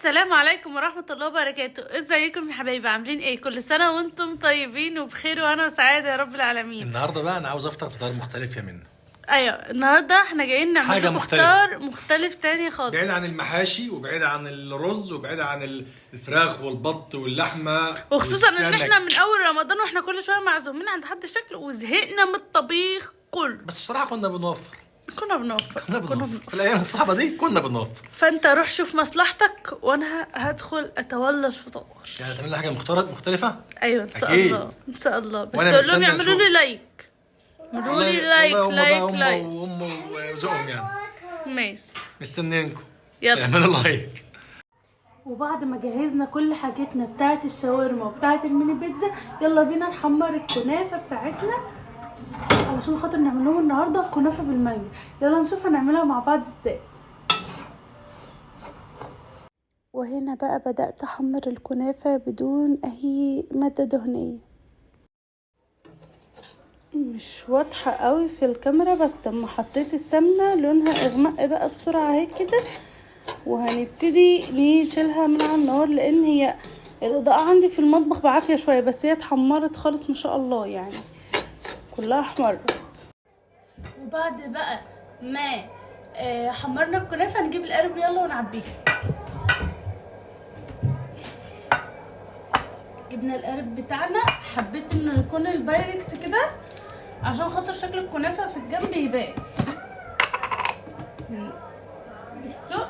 السلام عليكم ورحمة الله وبركاته. ازيكم يا حبايبي؟ عاملين ايه؟ كل سنة وانتم طيبين وبخير وانا سعادة يا رب العالمين. النهارده بقى انا عاوز افطر فطار مختلف يا منى. ايوه، النهارده احنا جايين نعمل حاجة لكم مختلفة. فطار مختلف تاني خالص، بعيد عن المحاشي وبعيد عن الرز وبعيد عن الفراخ والبط واللحمه وخصوصا ان والسمك. احنا من اول رمضان واحنا كل شوية معزومين عند حد شكل وزهقنا من الطبيخ كله. بس بصراحه كنا بنوفر. كنا بنوفر في الايام الصعبه دي كنا بنوفر. فانت روح شوف مصلحتك وانا هدخل اتولى الفطار. يعني تعمل لي حاجه مختلفه. ايوه ان شاء أكيد. الله ان شاء الله، بس وأنا قول لهم مستني يعملوا أشوف. لي لايك. اعملوا لي لايك والله لايك هم لايك. وهم وذوقهم يعني. ماشي، مستنيينكم. يلا. اعملوا لايك. وبعد ما جهزنا كل حاجتنا بتاعه الشاورما وبتاعه الميني بيتزا، يلا بينا نحمر الكنافه بتاعتنا علشان خاطر نعمل لهم النهارده كنافه بالمانجا. يلا نشوف هنعملها مع بعض ازاي. وهنا بقى بدأت احمر الكنافه بدون اي ماده دهنيه. مش واضحه قوي في الكاميرا، بس لما حطيت السمنه لونها اغمق بقى بسرعه اهي كده، وهنبتدي نشيلها من على النار لان هي الاضاءة عندي في المطبخ بعافية شوية، بس هي اتحمرت خالص ما شاء الله، يعني كلها احمرت. وبعد بقى ما حمرنا الكنافة نجيب القارب يلا ونعبيها. جبنا القارب بتاعنا، حبيت انه يكون البايركس كده عشان خاطر شكل الكنافة في الجنب يبان.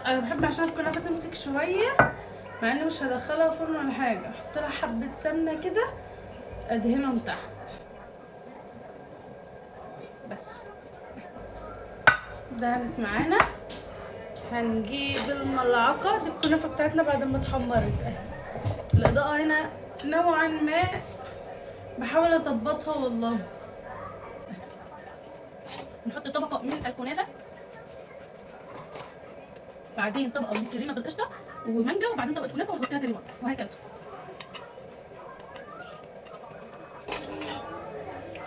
انا بحب عشان الكنافه تمسك شويه، مع اني مش هدخلها فرن ولا حاجه. احط لها حبه سمنه كده ادهنهم تحت بس. دهنت معانا، هنجيب الملعقه دي الكنافه بتاعتنا بعد ما اتحمرت اهي. الاضاءه هنا نوعا ما بحاول اظبطها والله. نحط طبقه من الكنافه، بعدين طبقه من كريمه بالقشطه ومانجا، وبعدين طبقه كنافه ونحطها تاني مره، وهكذا.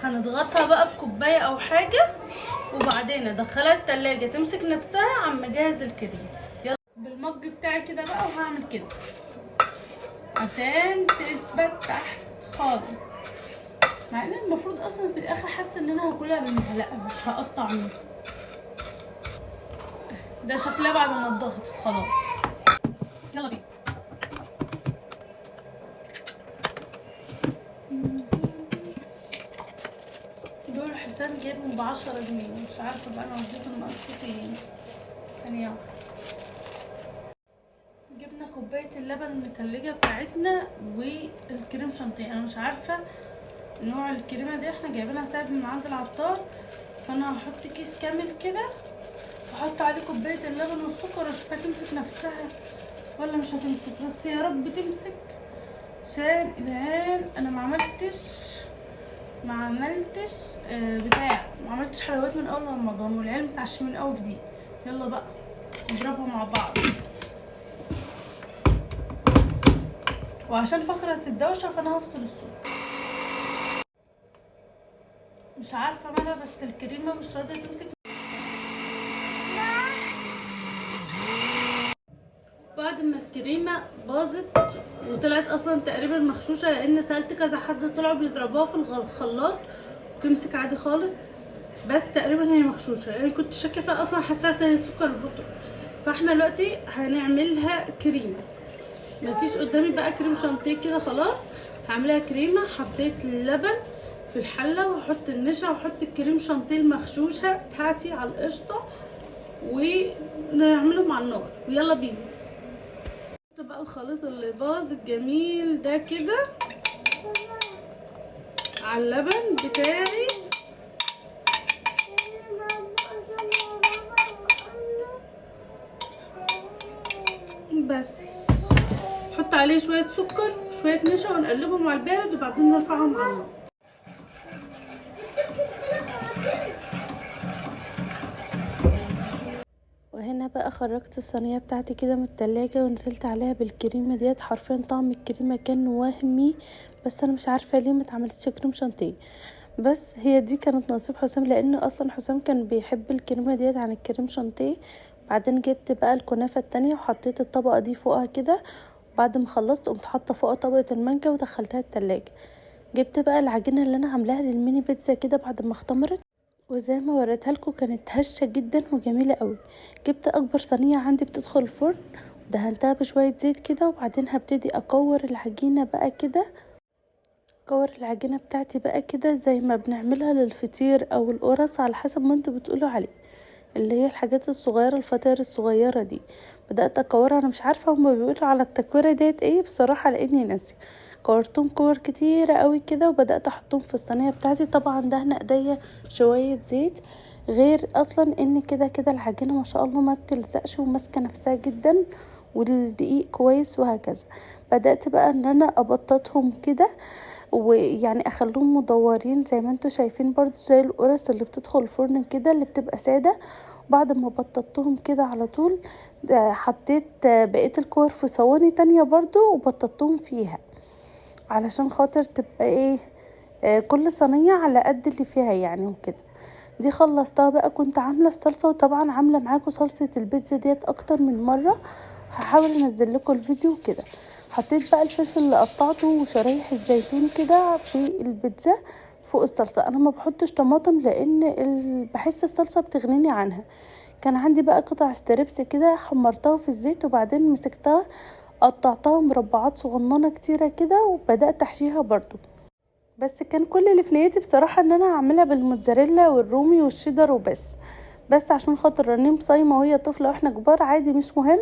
هنضغطها بقى بكوبايه او حاجه، وبعدين ادخلها التلاجة تمسك نفسها عم اجهز الكريمه. يلا بالمج بتاعي كده بقى، وهعمل كده عشان تثبت تحت خالص، مع ان المفروض اصلا في الاخر حاسه ان انا هاكلها بالمعلقه مش هقطع منها. ده شكلها بعد ما اتضغطت خلاص. يلا بينا. دول حسام جايبهم ب10 جنيه، مش عارفه بقى انا وديت النقص فين. ثانيه واحده. جبنا كوبايه اللبن المتلجه بتاعتنا والكريم شانتيه. انا مش عارفه نوع الكريمه دي، احنا جايبينها ساعه من عند العطار، فانا هحط كيس كامل كده واحط عليه كوبايه اللبن والسكر واشوف هتمسك نفسها ولا مش هتمسك، بس يا رب تمسك عشان العيال. انا ما عملتش حلويات من اول رمضان، والعيال متعشمين قوي في دي. يلا بقى نضربها مع بعض، وعشان فقرة الدوشة فانا هفصل الصوت. مش عارفه مالها، بس الكريمه مش راضيه تمسك. بعد ما الكريمه باظت وطلعت اصلا تقريبا مغشوشه، لان سالت كذا حد طلعوا بيضربوها في الخلاط وتمسك عادي خالص، بس تقريبا هي مغشوشه، لان يعني كنت شاكه فيها اصلا حساسه للسكر البطء. فاحنا دلوقتي هنعملها كريمه. مفيش قدامي بقى كريم شانتيه كده خلاص، هعملها كريمه. حطيت اللبن في الحله واحط النشا واحط الكريم شانتيه المغشوشه بتاعتي على القشطه ونعملهم على النار، ويلا بينا. بقى الخليط اللي باظ الجميل ده كده على اللبن بتاعي، بس نحط عليه شويه سكر وشويه نشا ونقلبهم على البارد، وبعدين نرفعهم على النار. وهنا بقى خرجت الصينيه بتاعتي كده من التلاجة ونزلت عليها بالكريمه ديت. حرفيا طعم الكريمه كان وهمي، بس انا مش عارفه ليه ما اتعملتش كريم شانتيه. بس هي دي كانت نصيب حسام، لان اصلا حسام كان بيحب الكريمه ديت عن الكريم شانتيه. بعدين جبت بقى الكنافه التانية وحطيت الطبقه دي فوقها كده. بعد ما خلصت قمت حاطه فوقها طبقه المانجا ودخلتها التلاجة. جبت بقى العجينه اللي انا عاملاها للميني بيتزا كده بعد ما اختمرت، وزي ما وريتها لكم كانت هشه جدا وجميله قوي. جبت اكبر صينيه عندي بتدخل الفرن ودهنتها بشويه زيت كده، وبعدين هبتدي اكور العجينه بقى كده. كور العجينه بتاعتي بقى كده زي ما بنعملها للفطير او القرص على حسب ما انتوا بتقولوا عليه، اللي هي الحاجات الصغيره الفطاير الصغيره دي. بدات اكورها، انا مش عارفه هما بيقولوا على التكويره ديت ايه بصراحه لاني ناسيه. كورتهم كور كتيره قوي كده وبدات احطهم في الصينيه بتاعتي. طبعا دهن ايديا شويه زيت، غير اصلا ان كده كده العجينه ما شاء الله ما بتلزقش وماسكه نفسها جدا، والدقيق كويس وهكذا. بدات بقى ان انا ابططهم كده، ويعني اخليهم مدورين زي ما انتوا شايفين برضو زي القرص اللي بتدخل الفرن كده اللي بتبقى ساده. بعد ما بططتهم كده على طول حطيت بقيه الكور في صواني تانية برضو وبططتهم فيها علشان خاطر تبقى ايه كل صينيه على قد اللي فيها يعني وكده. دي خلصتها بقى. كنت عامله الصلصه، وطبعا عامله معاكم صلصه البيتزا ديت اكتر من مره، هحاول انزل لكم الفيديو كده. حطيت بقى الفلفل اللي قطعته وشرايح الزيتون كده في البيتزا فوق الصلصه. انا ما بحطش طماطم لان بحس الصلصه بتغنيني عنها. كان عندي بقى قطع ستريبس كده حمرتها في الزيت، وبعدين مسكتها قطعتها مربعات صغننه كتيره كده وبدات احشيها برضو. بس كان كل اللي في نيتي بصراحه ان انا اعملها بالموتزاريلا والرومي والشيدر وبس. بس عشان خاطر رنيم صايمه وهي طفله واحنا كبار عادي مش مهم،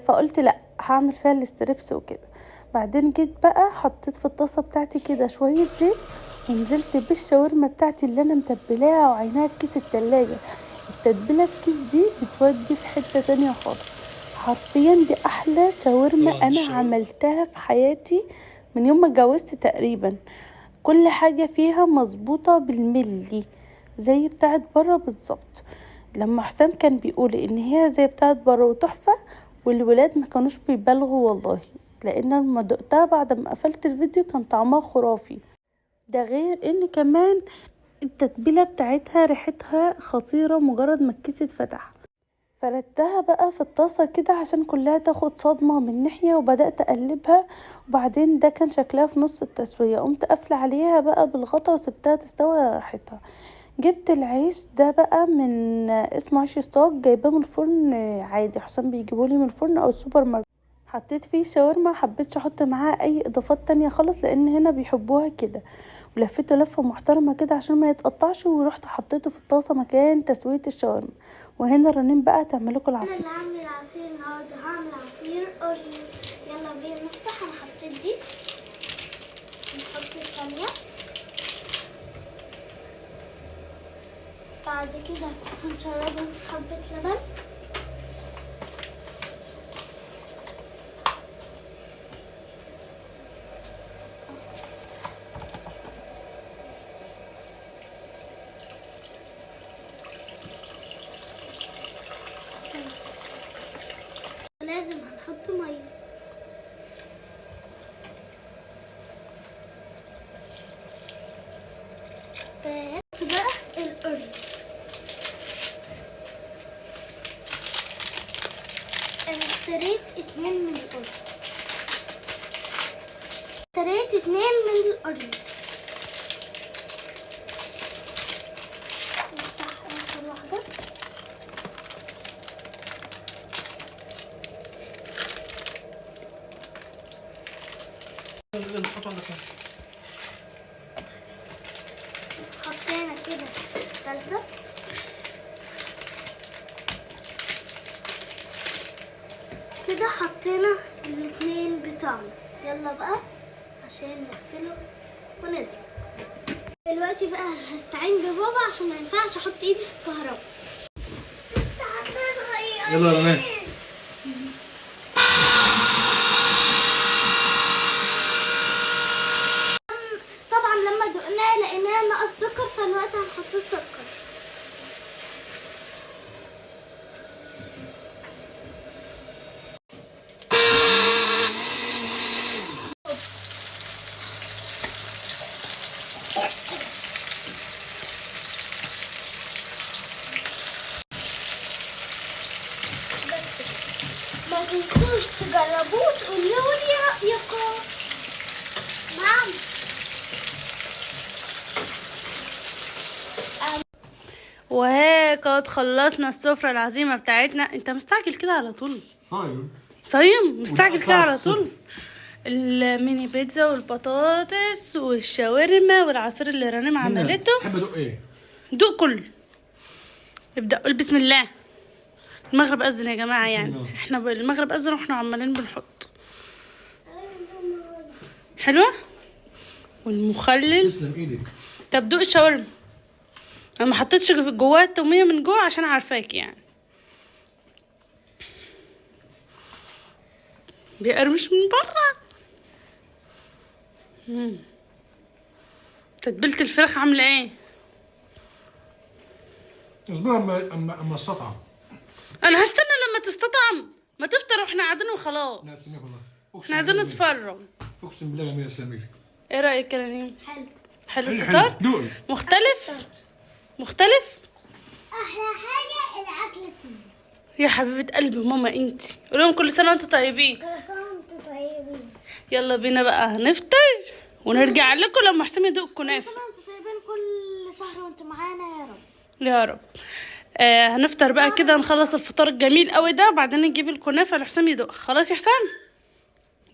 فقلت لا هعمل فيها الاستريبس وكده. بعدين جيت بقى حطيت في الطاسه بتاعتي كده شويه زيت، ونزلت بالشاورما بتاعتي اللي انا متبلاها وعيناها في كيس التلاجة. التتبيله في كيس دي بتودي في حته تانية خالص. حرفيا دي احلى شاورما انا عملتها في حياتي من يوم ما اتجوزت تقريبا. كل حاجه فيها مظبوطه بالملي زي بتاعت بره بالظبط. لما حسام كان بيقول ان هي زي بتاعت بره وتحفه، والولاد ما كانوش بيبالغوا والله، لان لما دقتها بعد ما قفلت الفيديو كان طعمها خرافي. ده غير ان كمان التتبيله بتاعتها ريحتها خطيره مجرد ما الكيس اتفتح. فردتها بقى في الطاسه كده عشان كلها تاخد صدمه من ناحيه، وبدات اقلبها. وبعدين ده كان شكلها في نص التسويه، قمت قافله عليها بقى بالغطا وسبتها تستوي على راحتها. جبت العيش ده بقى من اسمه عيش صاج، جايباه من الفرن عادي، حسام بيجيبولي من الفرن او السوبر ماركت. حطيت فيه شاورما، حبيتش احط معاها اي اضافات تانية خالص لان هنا بيحبوها كده، ولفيته لفه محترمه كده عشان ما يتقطعش، ورحت حطيته في الطاسه مكان تسويه الشاورما. وهنا رنين بقى تعملكوا العصير. انا اللي هعمل عصير النهارده، هعمل عصير اوريو. يلا بينا نفتح. انا حطيت دي، نحط الثانيه. بعد كده هنشربها حبه لبن. لازم هنحط ميه. بس بقى الأوريو اشتريت 2 من الأوريو. نفتح آخر واحدة. حطينا كده الثالثة. كده حطينا الاثنين بتوعنا. يلا بقى عشان نقفله ونضرب. دلوقتي بقى هستعين ببابا عشان ما ينفعش احط ايدي في الكهرباء. يلا يا رنان. طبعا لما دقناه لقيناه ناقص سكر، فالوقت هنحط السكر. تجربوه وتقولوا لي رأيكم. نعم. وهيك قد خلصنا السفرة العظيمة بتاعتنا. انت مستعجل كده على طول؟ طيب صايم مستعجل كده على الصفر. طول. الميني بيتزا والبطاطس والشاورما والعصير اللي رنيم عملته. تحب ادوق ايه؟ دوق كل. ابدأ قول بسم الله. المغرب أذن يا جماعة، يعني احنا المغرب أذن واحنا عمالين بنحط. حلوة والمخلل. تسلم ايدك. طب دوق الشاورما. انا ما حطيتش جواها التومية من جوه عشان عارفاك يعني. بيقرمش من بره. تتبيلة الفراخ عاملة ايه؟ اصبر اما استطعم. انا هستنى لما تستطعم. ما تفطر واحنا قاعدين وخلاص. لا تسلمك والله. احنا قاعدين نتفرج. اقسم بالله جميل. تسلم ايدك. ايه رأيك يا رنيم؟ حلو. حلو حلو الفطار؟ دوقي. مختلف؟ احلى حاجه الاكل فيه. يا حبيبة قلبي ماما انتي. قول لهم كل سنة وانتوا طيبين. كل سنه وانتم طيبين. يلا بينا بقى هنفطر ونرجع لكم لما حسام يدوق كل كنافة. سنه وانتم طيبين كل شهر وانتم معانا يا رب. يا رب. هنفطر بقى كده، نخلص الفطار الجميل قوي ده وبعدين نجيب الكنافة لحسام يدوق. خلاص يا حسام؟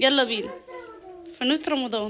يلا بينا. فانوس رمضان.